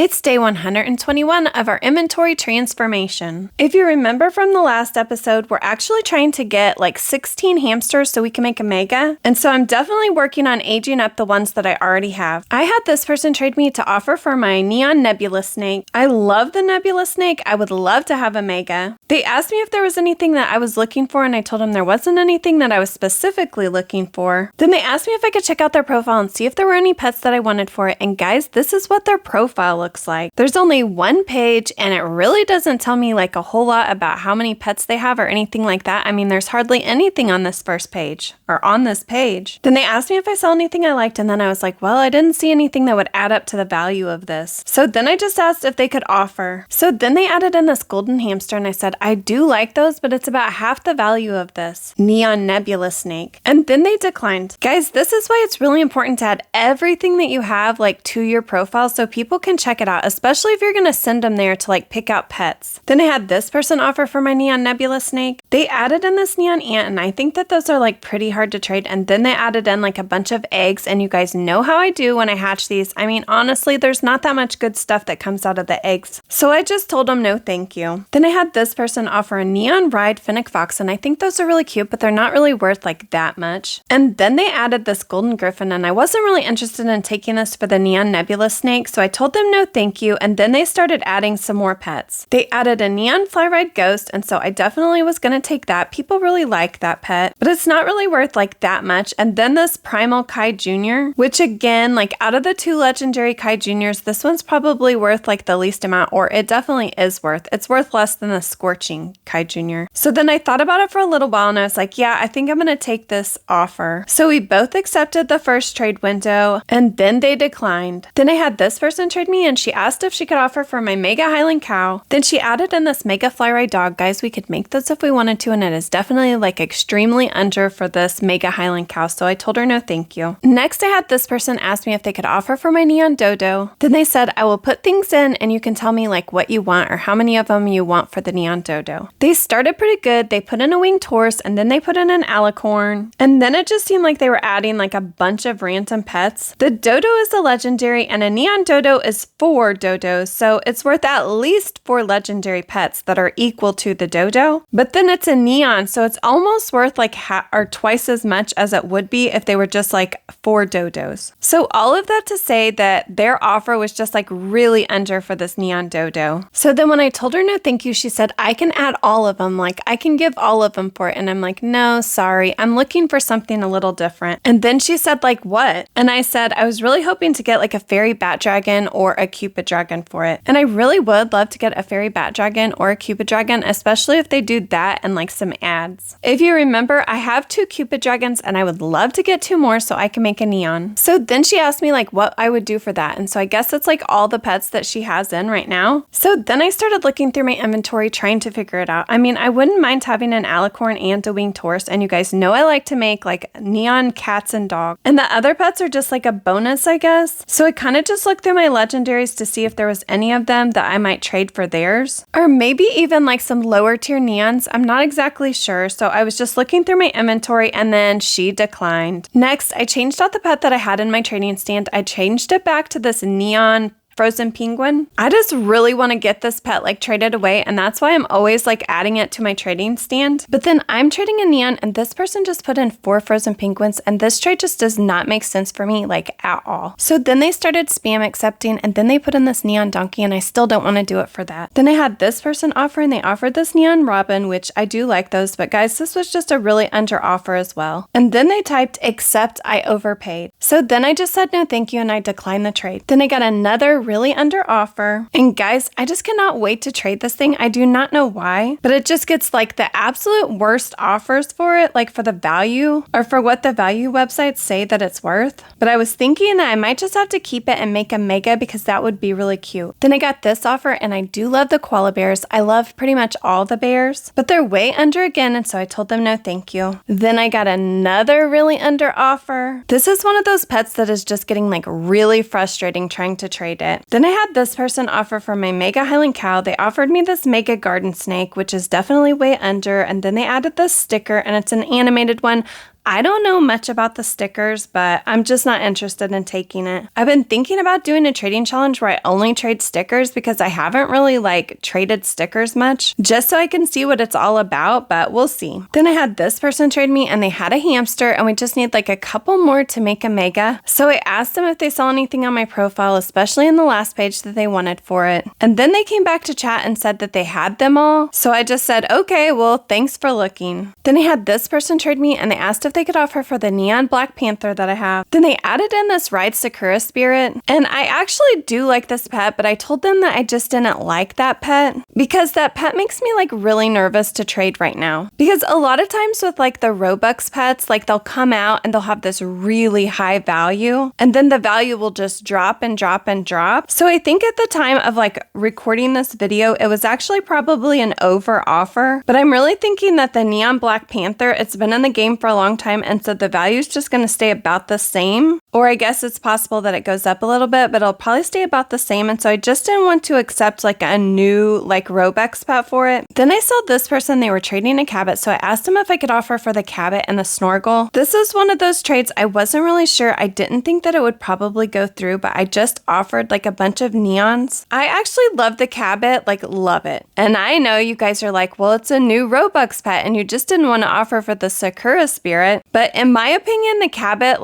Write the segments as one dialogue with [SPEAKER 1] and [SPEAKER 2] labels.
[SPEAKER 1] It's day 121 of our inventory transformation. If you remember from the last episode, we're actually trying to get like 16 hamsters so we can make a mega. And so I'm definitely working on aging up the ones that I already have. I had this person trade me to offer for my neon nebula snake. I love the nebula snake. I would love to have a mega. They asked me if there was anything that I was looking for, and I told them there wasn't anything that I was specifically looking for. Then they asked me if I could check out their profile and see if there were any pets that I wanted for it. And guys, this is what their profile looks like. There's only one page, and it really doesn't tell me like a whole lot about how many pets they have or anything like that. I mean, there's hardly anything on this first page or on this page. Then they asked me if I saw anything I liked, and then I was like, well, I didn't see anything that would add up to the value of this. So then I just asked if they could offer. So then they added in this golden hamster, and I said, I do like those, but it's about half the value of this neon nebula snake. And then they declined. Guys, this is why it's really important to add everything that you have like to your profile so people can check it out, especially if you're going to send them there to like pick out pets. Then I had this person offer for my neon nebula snake. They added in this neon ant, and I think that those are like pretty hard to trade. And then they added in like a bunch of eggs, and you guys know how I do when I hatch these. I mean, honestly, there's not that much good stuff that comes out of the eggs. So I just told them no thank you. Then I had this person offer a neon ride fennec fox, and I think those are really cute, but they're not really worth like that much. And then they added this golden griffin, and I wasn't really interested in taking this for the neon nebula snake, so I told them no thank you. And then they started adding some more pets. They added a neon fly ride ghost, and so I definitely was going to take that. People really like that pet, but it's not really worth like that much. And then this primal Kai Jr., which again, like out of the two legendary Kai Juniors, this one's probably worth like the least amount, or it definitely is worth. It's worth less than the scorching Kai Jr. So then I thought about it for a little while, and I was like, yeah, I think I'm going to take this offer. So we both accepted the first trade window, and then they declined. Then I had this person trade me, and she asked if she could offer for my mega Highland cow. Then she added in this mega fly ride dog. Guys, we could make this if we wanted to, and it is definitely like extremely under for this mega Highland cow, so I told her no thank you. Next, I had this person ask me if they could offer for my neon dodo. Then they said, I will put things in, and you can tell me like what you want or how many of them you want for the neon dodo. They started pretty good. They put in a winged horse, and then they put in an alicorn, and then it just seemed like they were adding like a bunch of random pets. The dodo is a legendary, and a neon dodo is 4 dodos, so it's worth at least 4 legendary pets that are equal to the dodo. But then it's a neon, so it's almost worth like or twice as much as it would be if they were just like 4 dodos. So all of that to say that their offer was just like really under for this neon dodo. So then when I told her no thank you, she said, I can add all of them, like I can give all of them for it. And I'm like, no, sorry, I'm looking for something a little different. And then she said, like, what? And I said, I was really hoping to get like a fairy bat dragon or a cupid dragon for it. And I really would love to get a fairy bat dragon or a cupid dragon, especially if they do that and like some ads. If you remember, I have 2 cupid dragons, and I would love to get 2 more so I can make a neon. So then she asked me like what I would do for that. And so I guess it's like all the pets that she has in right now. So then I started looking through my inventory trying to figure it out. I mean, I wouldn't mind having an alicorn and a winged horse, and you guys know I like to make like neon cats and dogs. And the other pets are just like a bonus, I guess. So I kind of just looked through my legendaries to see if there was any of them that I might trade for theirs, or maybe even like some lower tier neons. I'm not exactly sure. So I was just looking through my inventory, and then she declined. Next, I changed out the pet that I had in my trading stand. I changed it back to this neon frozen penguin. I just really want to get this pet like traded away, and that's why I'm always like adding it to my trading stand. But then I'm trading a neon, and this person just put in 4 frozen penguins, and this trade just does not make sense for me like at all. So then they started spam accepting, and then they put in this neon donkey, and I still don't want to do it for that. Then I had this person offer, and they offered this neon robin, which I do like those, but guys, this was just a really under offer as well. And then they typed except I overpaid. So then I just said no thank you, and I declined the trade. Then I got another really under offer. And guys, I just cannot wait to trade this thing. I do not know why, but it just gets like the absolute worst offers for it, like for the value or for what the value websites say that it's worth. But I was thinking that I might just have to keep it and make a mega because that would be really cute. Then I got this offer, and I do love the koala bears. I love pretty much all the bears, but they're way under again, and so I told them no thank you. Then I got another really under offer. This is one of those pets that is just getting like really frustrating trying to trade it. Then I had this person offer for my mega Highland cow. They offered me this mega garden snake, which is definitely way under, and then they added this sticker, and it's an animated one. I don't know much about the stickers, but I'm just not interested in taking it. I've been thinking about doing a trading challenge where I only trade stickers because I haven't really traded stickers much, just so I can see what it's all about, but we'll see. Then I had this person trade me and they had a hamster and we just need a couple more to make a mega. So I asked them if they saw anything on my profile, especially in the last page that they wanted for it. And then they came back to chat and said that they had them all. So I just said, okay, well, thanks for looking. Then I had this person trade me and they asked if they could offer for the neon black panther that I have. Then they added in this ride Sakura spirit. And I actually do like this pet, but I told them that I just didn't like that pet because that pet makes me really really nervous to trade right now. Because a lot of times with the Robux pets, they'll come out and they'll have this really high value and then the value will just drop and drop and drop. So I think at the time of recording this video, it was actually probably an over offer, but I'm really thinking that the Neon Black Panther, it's been in the game for a long time and so the value is just going to stay about the same. Or I guess it's possible that it goes up a little bit, but it'll probably stay about the same. And so I just didn't want to accept a new Robux pet for it. Then I saw this person, they were trading a Cabot. So I asked them if I could offer for the Cabot and the Snorkel. This is one of those trades I wasn't really sure. I didn't think that it would probably go through, but I just offered a bunch of neons. I actually love the Cabot, love it. And I know you guys are well, it's a new Robux pet and you just didn't want to offer for the Sakura spirit. But in my opinion, the Cabot,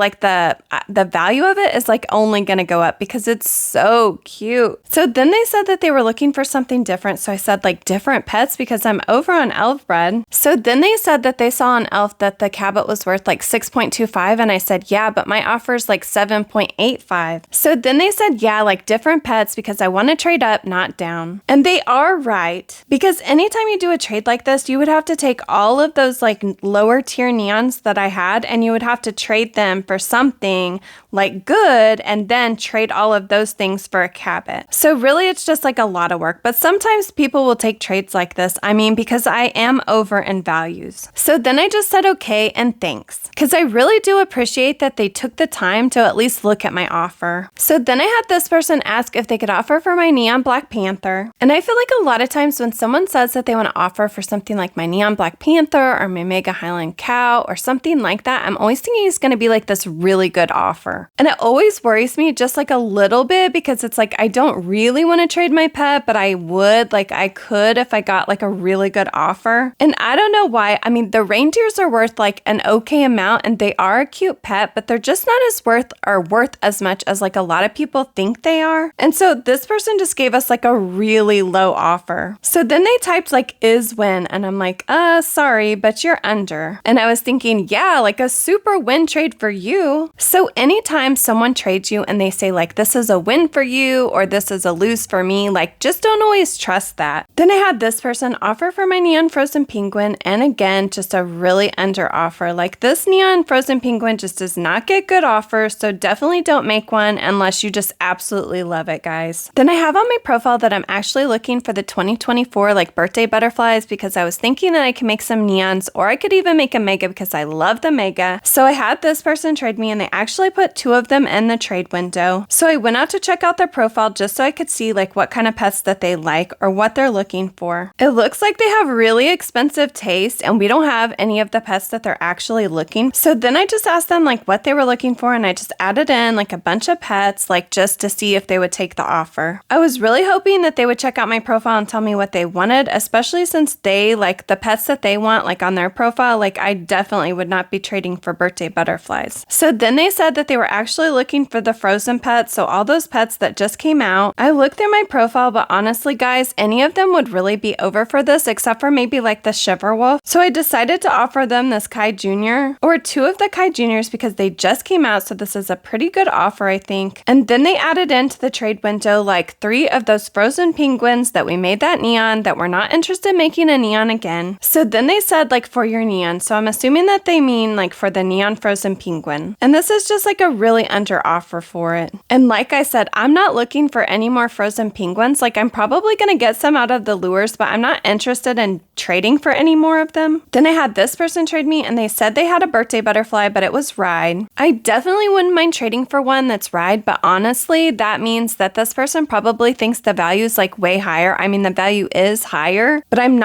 [SPEAKER 1] the value of it is only going to go up because it's so cute. So then they said that they were looking for something different. So I said different pets because I'm over on Elf Bread. So then they said that they saw on Elf that the Cabot was worth 6.25 and I said, yeah, but my offer is 7.85. So then they said, yeah, different pets because I want to trade up, not down. And they are right because anytime you do a trade like this, you would have to take all of those lower tier neons that I had and you would have to trade them for something good and then trade all of those things for a Cabot. So really it's just a lot of work, but sometimes people will take trades like this. I mean, because I am over in values. So then I just said okay and thanks because I really do appreciate that they took the time to at least look at my offer. So then I had this person ask if they could offer for my Neon Black Panther. And I feel a lot of times when someone says that they want to offer for something like my Neon Black Panther or my Mega Highland Cow or something like that, I'm always thinking it's going to be this really good offer. And it always worries me just a little bit because it's I don't really want to trade my pet, but I would, I could if I got a really good offer. And I don't know why. I mean, the reindeers are worth an okay amount and they are a cute pet, but they're just not as worth as much as a lot of people think they are. And so this person just gave us a really low offer. So then they typed is win and I'm sorry, but you're under. And I was thinking, yeah, a super win trade for you. So anytime someone trades you and they say this is a win for you or this is a lose for me, just don't always trust that. Then I had this person offer for my Neon Frozen Penguin and again, just a really under offer. This Neon Frozen Penguin just does not get good offers, so definitely don't make one unless you just absolutely love it, guys. Then I have on my profile that I'm actually looking for the 2024 birthday butterflies because I was thinking that I can make some neons or I could even make a mega because I love the mega. So I had this person trade me and they actually put 2 of them in the trade window. So I went out to check out their profile just so I could see what kind of pets that they like or what they're looking for. It looks like they have really expensive taste and we don't have any of the pets that they're actually looking. So then I just asked them what they were looking for and I just added in a bunch of pets just to see if they would take the offer. I was really hoping that they would check out my profile and tell me what they wanted, especially since they the pets that they want on their profile, I definitely would not be trading for birthday butterflies. So then they said that they were actually looking for the frozen pets, so all those pets that just came out. I looked through my profile, but honestly guys, any of them would really be over for this except for maybe the Shiver Wolf. So I decided to offer them this Kai Jr. or 2 of the Kai Juniors because they just came out, so this is a pretty good offer I think. And then they added into the trade window 3 of those frozen penguins that we made that neon that we're not interested in making a neon again. So then they said for your neon, so I'm assuming that they mean for the Neon Frozen Penguin. And this is just a really under offer for it. And like I said, I'm not looking for any more frozen penguins. I'm probably going to get some out of the lures, but I'm not interested in trading for any more of them. Then I had this person trade me and they said they had a birthday butterfly, but it was Ride. I definitely wouldn't mind trading for one that's Ride, but honestly, that means that this person probably thinks the value is way higher. I mean, the value is higher, but I'm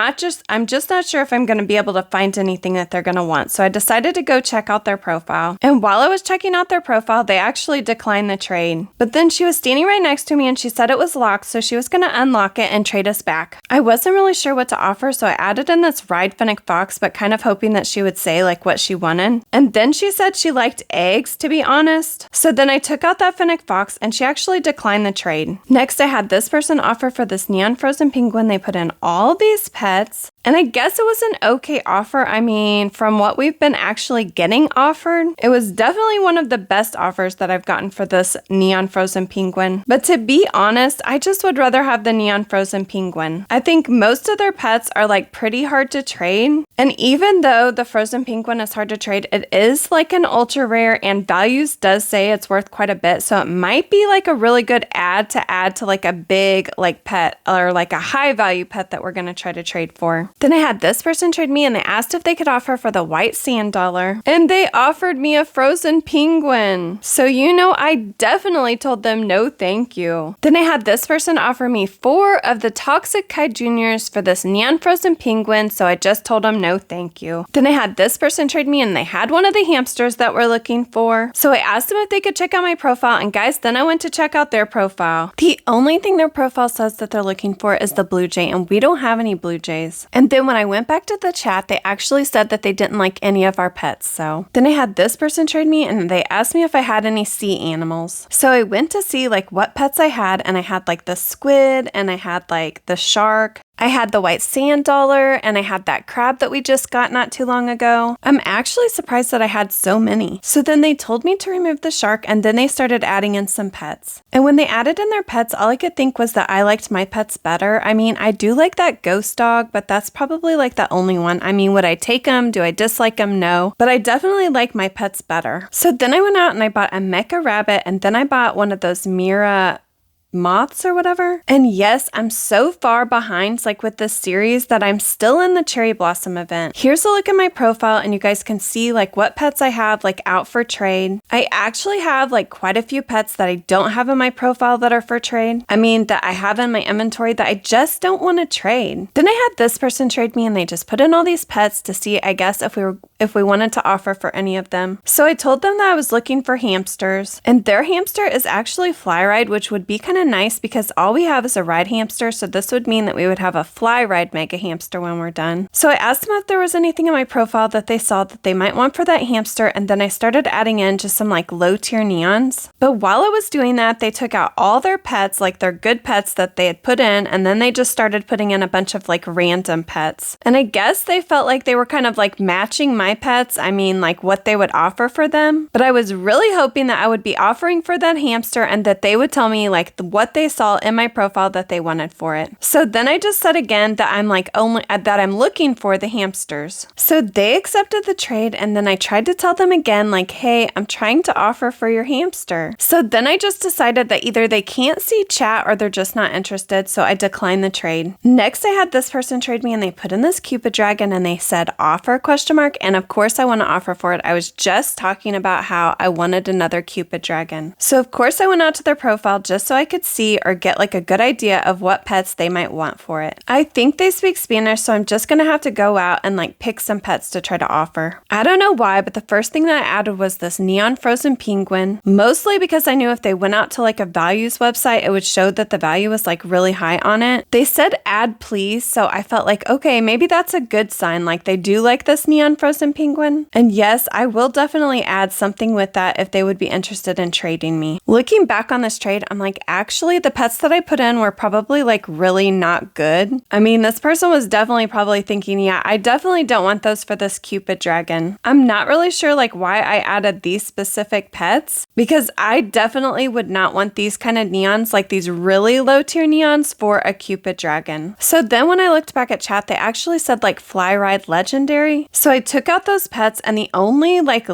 [SPEAKER 1] just not sure if I'm going to be able to find anything that they're going to want. So I decided decided to go check out their profile. And while I was checking out their profile, they actually declined the trade. But then she was standing right next to me and she said it was locked, so she was going to unlock it and trade us back. I wasn't really sure what to offer, so I added in this ride Fennec Fox, but kind of hoping that she would say like what she wanted. And then she said she liked eggs, to be honest. So then I took out that Fennec Fox and she actually declined the trade. Next, I had this person offer for this neon frozen penguin. They put in all these pets. And I guess it was an okay offer. I mean, from what we've been actually getting offered, it was definitely one of the best offers that I've gotten for this neon frozen penguin. But to be honest, I just would rather have the neon frozen penguin. I think most of their pets are like pretty hard to trade. And even though the frozen penguin is hard to trade, it is like an ultra rare and values does say it's worth quite a bit. So it might be like a really good add to like a big like pet or like a high value pet that we're going to try to trade for. Then I had this person trade me and they asked if they could offer for the white sand dollar. And they offered me a frozen penguin. So I definitely told them no thank you. Then I had this person offer me 4 of the Toxic Kai Juniors for this neon frozen penguin. So I just told them no thank you. Then I had this person trade me and they had one of the hamsters that we're looking for. So I asked them if they could check out my profile. And guys, then I went to check out their profile. The only thing their profile says that they're looking for is the blue jay, and we don't have any blue jays. And then when I went back to the chat, they actually said that they didn't like any of our pets. So then I had this person trade me and they asked me if I had any sea animals. So I went to see like what pets I had, and I had like the squid and I had like the shark. I had the white sand dollar and I had that crab that we just got not too long ago. I'm actually surprised that I had so many. So then they told me to remove the shark and then they started adding in some pets. And when they added in their pets, all I could think was that I liked my pets better. I mean, I do like that ghost dog, but that's probably like the only one. I mean, would I take them? Do I dislike them? No. But I definitely like my pets better. So then I went out and I bought a mecha rabbit, and then I bought one of those Mira moths or whatever. And yes, I'm so far behind like with this series that I'm still in the cherry blossom event. Here's a look at my profile and you guys can see like what pets I have like out for trade. I actually have like quite a few pets that I don't have in my profile that are for trade. I mean that I have in my inventory that I just don't want to trade. Then I had this person trade me and they just put in all these pets to see, I guess, if we wanted to offer for any of them. So I told them that I was looking for hamsters, and their hamster is actually Fly Ride, which would be kind of nice because all we have is a ride hamster, so this would mean that we would have a Fly Ride mega hamster when we're done. So I asked them if there was anything in my profile that they saw that they might want for that hamster, and then I started adding in just some like low tier neons. But while I was doing that, they took out all their pets, like their good pets that they had put in, and then they just started putting in a bunch of like random pets. And I guess they felt like they were kind of like matching my pets, I mean like what they would offer for them. But I was really hoping that I would be offering for that hamster and that they would tell me like what they saw in my profile that they wanted for it. So then I just said again that I'm looking for the hamsters. So they accepted the trade, and then I tried to tell them again like, hey, I'm trying to offer for your hamster. So then I just decided that either they can't see chat or they're just not interested, so I declined the trade. Next I had this person trade me and they put in this Cupid dragon and they said offer ? And of course I want to offer for it. I was just talking about how I wanted another Cupid dragon. So of course I went out to their profile just so I could see or get like a good idea of what pets they might want for it. I think they speak Spanish, so I'm just gonna have to go out and like pick some pets to try to offer. I don't know why, but the first thing that I added was this neon frozen penguin, mostly because I knew if they went out to like a values website, it would show that the value was like really high on it. They said add please, so I felt like, okay, maybe that's a good sign, like they do like this neon frozen penguin. And yes, I will definitely add something with that if they would be interested in trading me. Looking back on this trade, I'm like, actually the pets that I put in were probably like really not good. I mean, this person was definitely probably thinking, yeah, I definitely don't want those for this Cupid dragon. I'm not really sure like why I added these specific pets, because I definitely would not want these kind of neons, like these really low tier neons for a Cupid dragon. So then when I looked back at chat, they actually said like Fly Ride legendary. So I took out those pets, and the only like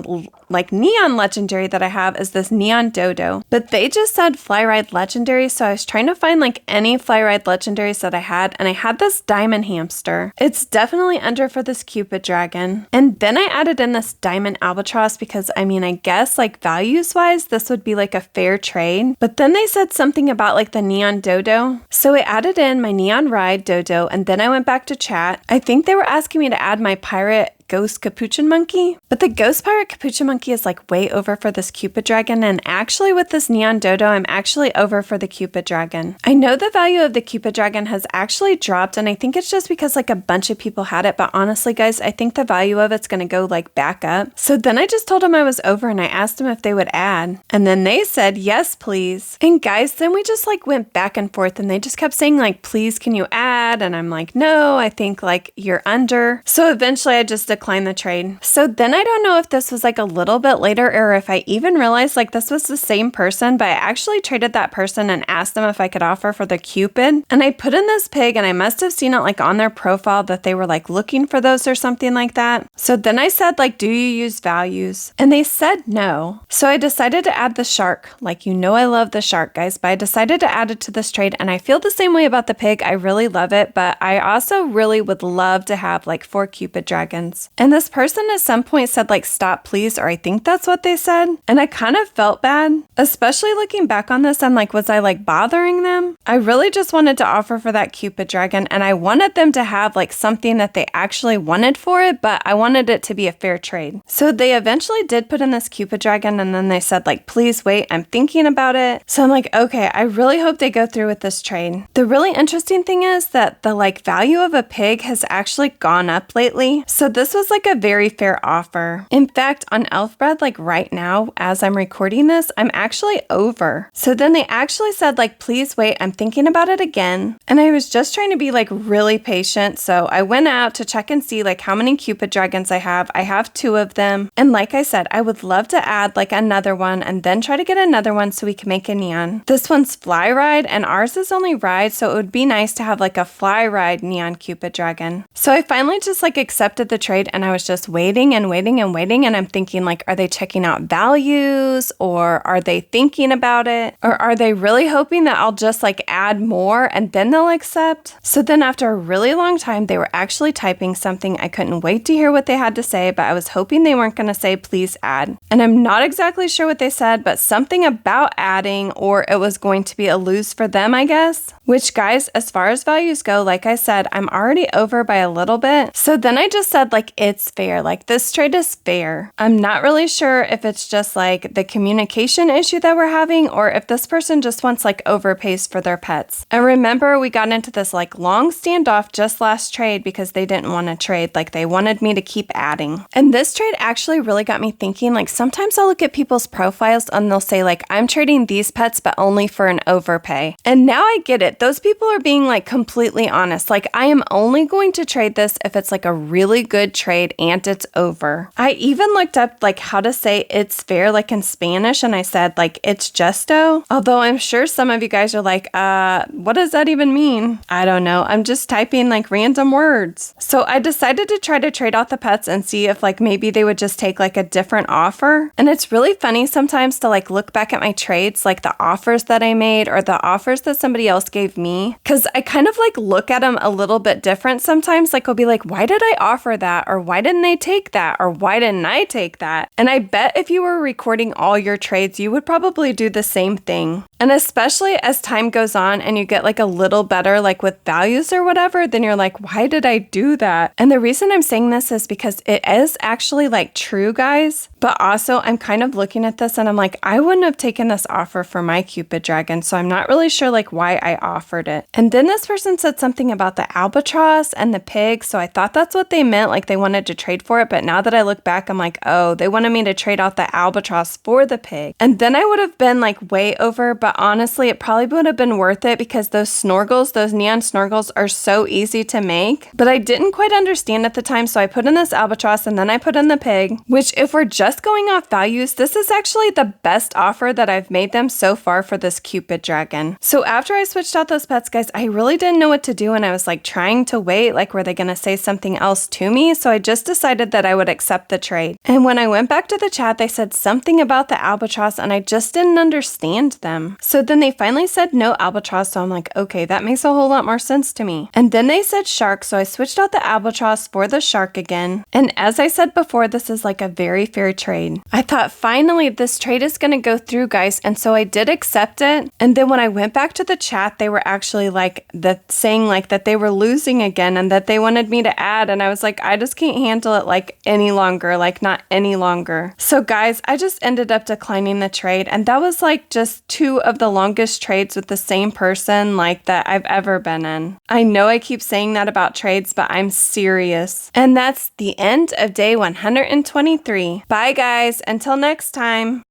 [SPEAKER 1] like neon legendary that I have is this neon dodo, but they just said fly ride legendary. So I was trying to find like any fly ride legendaries that I had, and I had this diamond hamster. It's definitely under for this Cupid dragon. And then I added in this diamond albatross because I mean, I guess like values wise, this would be like a fair trade. But then they said something about like the neon dodo. So I added in my neon ride dodo, and then I went back to chat. I think they were asking me to add my pirate ghost capuchin monkey, but the ghost pirate capuchin monkey is like way over for this Cupid dragon, and actually with this neon dodo I'm actually over for the Cupid dragon. I know the value of the Cupid dragon has actually dropped, and I think it's just because like a bunch of people had it, but honestly guys, I think the value of it's gonna go like back up. So then I just told them I was over, and I asked them if they would add, and then they said yes please. And guys, then we just like went back and forth, and they just kept saying like please can you add, and I'm like no, I think like you're under. So eventually I just decline the trade. So then I don't know if this was like a little bit later or if I even realized like this was the same person, but I actually traded that person and asked them if I could offer for the Cupid. And I put in this pig, and I must have seen it like on their profile that they were like looking for those or something like that. So then I said like, do you use values? And they said no. So I decided to add the shark. Like, you know I love the shark guys, but I decided to add it to this trade, and I feel the same way about the pig. I really love it, but I also really would love to have like 4 Cupid dragons. And this person at some point said like stop please, or I think that's what they said, and I kind of felt bad, especially looking back on this. I'm like, was I like bothering them? I really just wanted to offer for that Cupid dragon, and I wanted them to have like something that they actually wanted for it, but I wanted it to be a fair trade. So they eventually did put in this Cupid dragon, and then they said like please wait, I'm thinking about it. So I'm like, okay, I really hope they go through with this trade. The really interesting thing is that the like value of a pig has actually gone up lately, so this was like a very fair offer. In fact, on Elfbread, like right now, as I'm recording this, I'm actually over. So then they actually said like, please wait, I'm thinking about it again. And I was just trying to be like really patient. So I went out to check and see like how many Cupid dragons I have. I have 2 of them. And like I said, I would love to add like another one and then try to get another one so we can make a neon. This one's fly ride and ours is only ride. So it would be nice to have like a fly ride neon Cupid dragon. So I finally just like accepted the trade, and I was just waiting and waiting and waiting, and I'm thinking like, are they checking out values, or are they thinking about it, or are they really hoping that I'll just like add more and then they'll accept? So then after a really long time, they were actually typing something. I couldn't wait to hear what they had to say, but I was hoping they weren't going to say please add. And I'm not exactly sure what they said, but something about adding, or it was going to be a lose for them, I guess. Which guys, as far as values go, like I said, I'm already over by a little bit. So then I just said like, it's fair. Like this trade is fair. I'm not really sure if it's just like the communication issue that we're having, or if this person just wants like overpays for their pets. And remember, we got into this like long standoff just last trade because they didn't want to trade. Like they wanted me to keep adding. And this trade actually really got me thinking. Like sometimes I'll look at people's profiles and they'll say like, I'm trading these pets, but only for an overpay. And now I get it. Those people are being like completely honest. Like I am only going to trade this if it's like a really good trade and it's over. I even looked up like how to say it's fair like in Spanish, and I said like it's justo. Although I'm sure some of you guys are like, what does that even mean? I don't know. I'm just typing like random words. So I decided to try to trade out the pets and see if like maybe they would just take like a different offer. And it's really funny sometimes to like look back at my trades, like the offers that I made or the offers that somebody else gave me, because I kind of like look at them a little bit different sometimes. Like I'll be like, why did I offer that? Or why didn't they take that? Or why didn't I take that? And I bet if you were recording all your trades, you would probably do the same thing. And especially as time goes on and you get like a little better, like with values or whatever, then you're like, why did I do that? And the reason I'm saying this is because it is actually like true, guys. But also I'm kind of looking at this and I'm like, I wouldn't have taken this offer for my Cupid dragon. So I'm not really sure like why I offered it. And then this person said something about the albatross and the pig. So I thought that's what they meant. Like they wanted to trade for it. But now that I look back, I'm like, oh, they wanted me to trade out the albatross for the pig. And then I would have been like way over. But honestly, it probably would have been worth it because those snorgels, those neon snorgels are so easy to make. But I didn't quite understand at the time. So I put in this albatross and then I put in the pig, which if we're just just going off values, this is actually the best offer that I've made them so far for this Cupid dragon. So after I switched out those pets, guys, I really didn't know what to do, and I was like trying to wait, like were they gonna say something else to me? So I just decided that I would accept the trade. And when I went back to the chat, they said something about the albatross, and I just didn't understand them. So then they finally said no albatross, so I'm like, okay, that makes a whole lot more sense to me. And then they said shark, so I switched out the albatross for the shark again. And as I said before, this is like a very fair trade. I thought finally this trade is gonna go through, guys, and so I did accept it. And then when I went back to the chat, they were actually like saying like that they were losing again and that they wanted me to add, and I was like, I just can't handle it like any longer, like not any longer. So guys, I just ended up declining the trade, and that was like just 2 of the longest trades with the same person like that I've ever been in. I know I keep saying that about trades, but I'm serious. And that's the end of day 123. Bye guys, until next time.